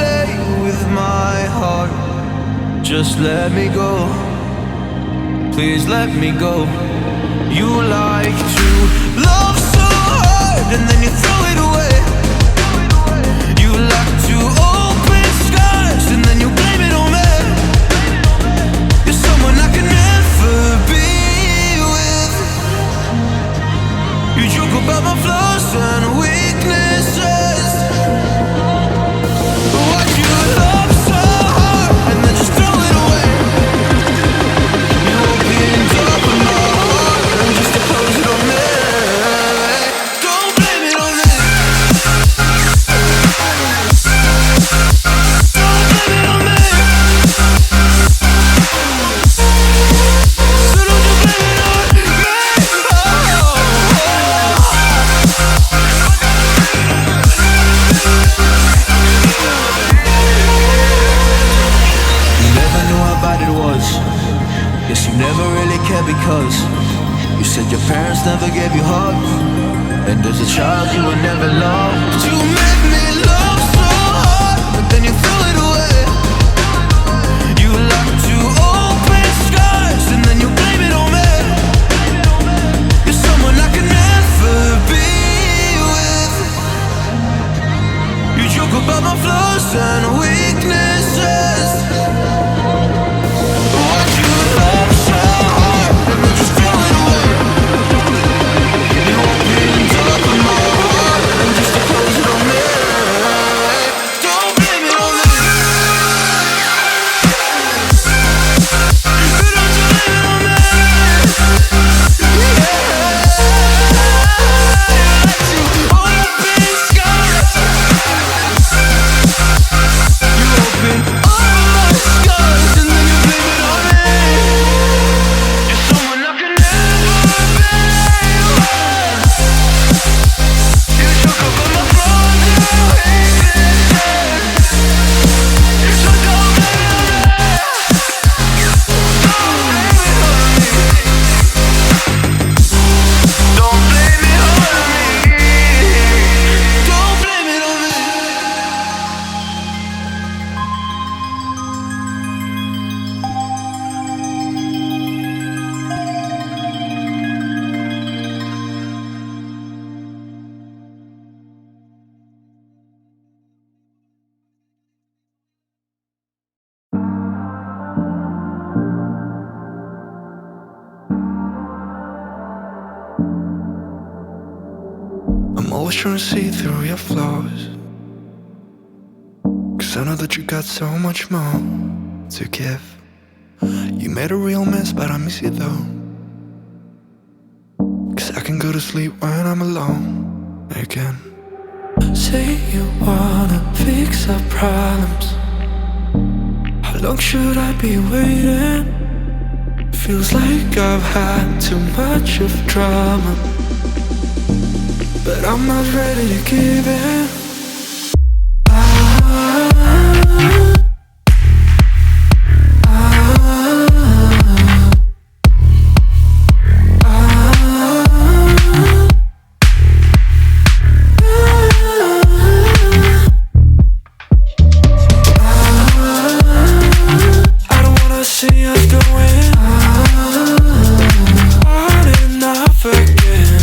play with my heart. Just let me go, please let me go. You like to love so hard and then you throw it away. You like to open skies and then you blame it on me. You're someone I can never be with. You joke about my flaws and weaknesses. Why'd you love so hard and then just throw it away? You opened up my heart and just to close it on me. Don't blame it on me. Don't blame it on me. So don't you blame it on me. You never knew how bad it was. Guess you never really cared because you said your parents never gave you hugs, and as a child you were never loved. You made me love so hard, but then you threw it away. You like to open skies and then you blame it on me. You're someone I can never be with. You joke about my flaws and weaknesses. Why'd you love so hard and then just throw it away? You opened up my heart and just to close it on me. Don't blame it on me. Don't you blame it on me. Yeah. You open skies. You open all my skies and then you blame it on me. You're someone I can never be with. You joke about my flaws and weaknesses. So don't blame it on me. Don't blame it on me. Don't blame it on me. I'm always trying to see through your flaws, 'cause I know that you got so much more to give. You made a real mess, but I miss you though, 'cause I can go to sleep when I'm alone again. Say you wanna fix our problems. How long should I be waiting? Feels like I've had too much of drama, but I'm not ready to give in. I don't wanna see us going on and off again.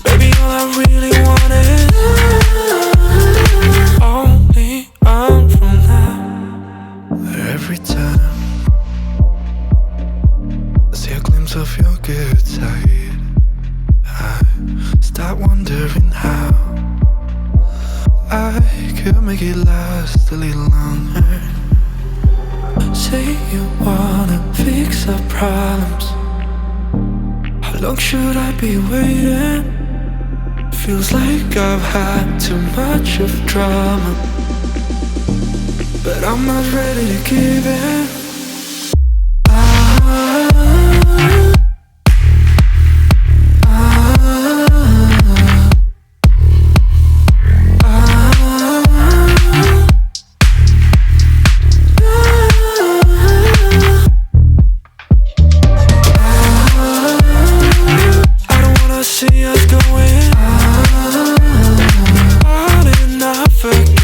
Baby, all I really want is only on from that. Every time I see a glimpse of your good side, I start wondering how I could make it last a little longer. Say you wanna fix our problems. How long should I be waiting? Feels like I've had too much of drama, but I'm not ready to give in. See us going on and off again.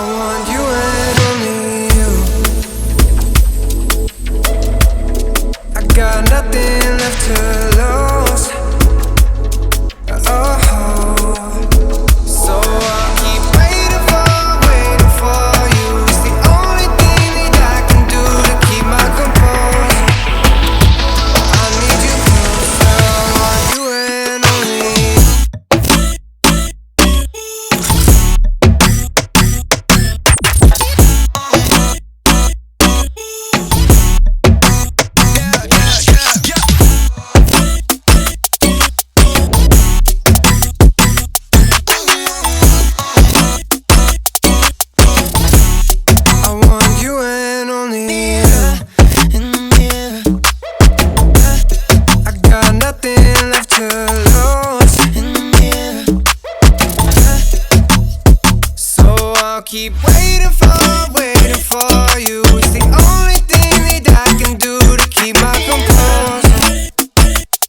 want you and only you. I got nothing left to lose. Oh, so I'll keep waiting for you. It's the only thing that I can do to keep my composure. I need you closer. I want you and only you. I want you and only you. I got nothing left to lose. So I'll keep waiting for you. It's the only thing that I can do to keep my composure.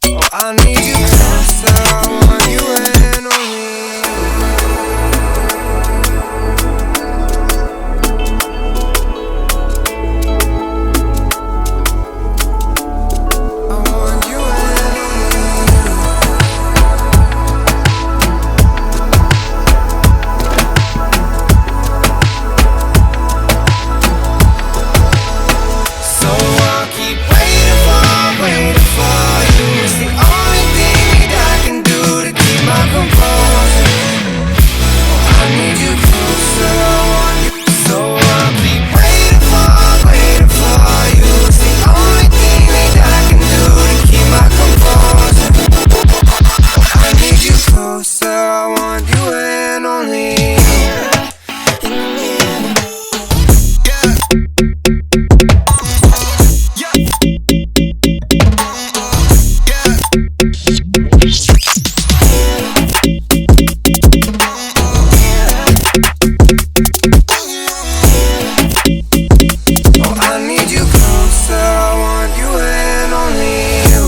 Oh, I need you closer. I want you and only you. I want you and only you. So I'll keep waiting for you. It's the only thing that I can do to keep my composure. Oh, I need you closer. I want you. So I'll keep waiting for you. It's the only thing that I can do to keep my composure. Oh, I need you closer. I want you and only you. Oh, I need you closer. I want you and only you.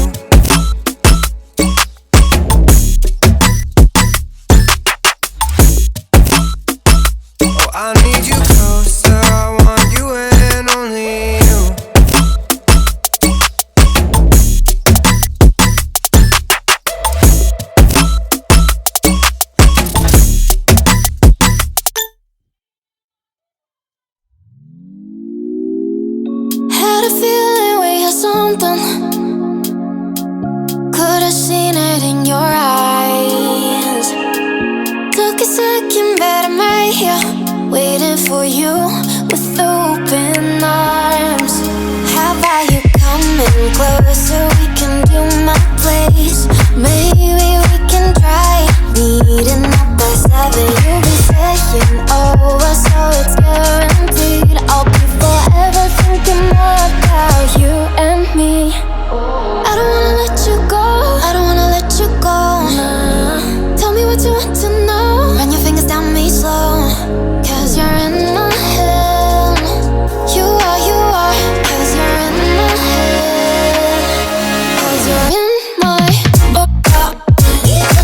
Oh, I need you closer. I want you and only you. Had a feeling we had something. Could've seen it in your eyes. Took a second, but I'm right here, waiting for you with open arms. How about you coming closer? We can do my place. Maybe we can try meeting up by 7. You'll be saying over, so it's guaranteed. I'll be forever thinking more about you and me. I don't wanna let you go. I don't wanna let you go. Nah. Tell me what you want to know. Run your fingers down me slow. 'Cause you're in my head. You are. 'Cause you're in my head. 'Cause you're in my what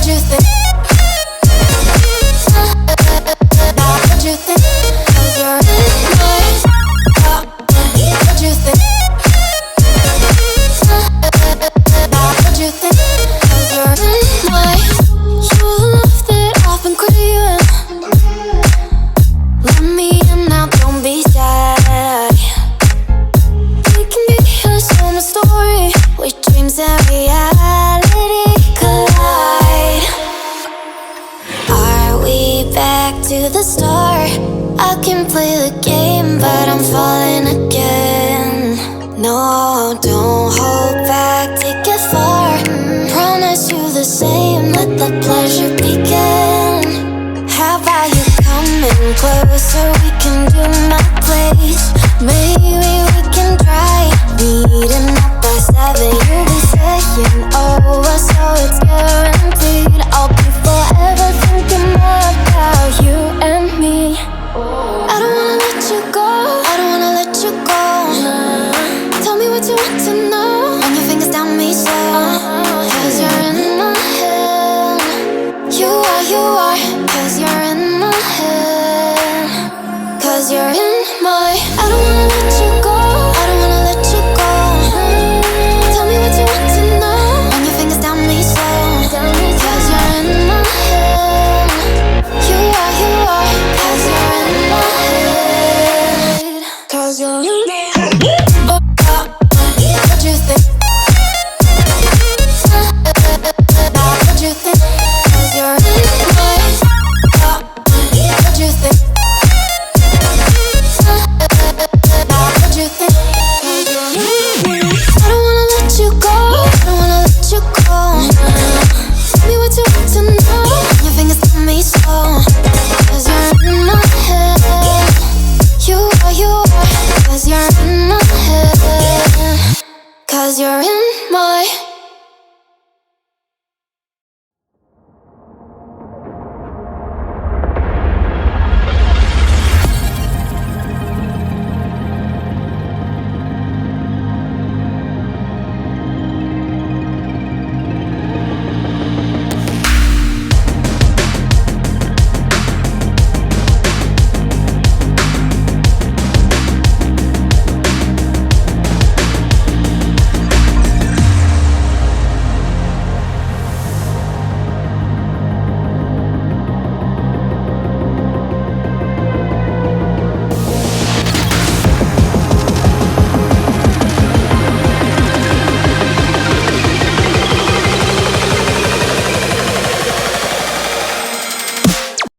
you think? What you think? 'Cause you're in my what you think? What you think? 'Cause you're in my you love that I've been craving. Let me in now, don't be shy. We can be a summer story where dreams and reality collide. Are we back to the start? I can play the game, but I'm falling again. No, don't hold back, take it far. Promise you the same, let the pleasure begin. How about you coming closer? We can do my place. Maybe we can try meeting up by 7. You'll be saying over, so it's guaranteed. I'll be forever thinking more about you and me. I don't wanna let you go. I don't wanna let you go. Nah. Tell me what you want to know. Run your fingers down me slow. 'Cause you're in my head. You are. 'Cause you're in my head. 'cause you're in my. I don't wanna let you go, I don't wanna let you go. Tell me what you want to know. Run your fingers down me slow, 'cause you're in my head. You are, 'cause you're in my head. 'Cause you're in my head. Oh, what you think? What you think? 'Cause you're in my head. What you think? What you think? 'Cause you're in my head. I don't wanna let you go, I don't wanna let you go. Tell me what you want to know. Your fingers tell me slow, 'cause you're in my head. You are, 'cause you're in my head. 'Cause you're in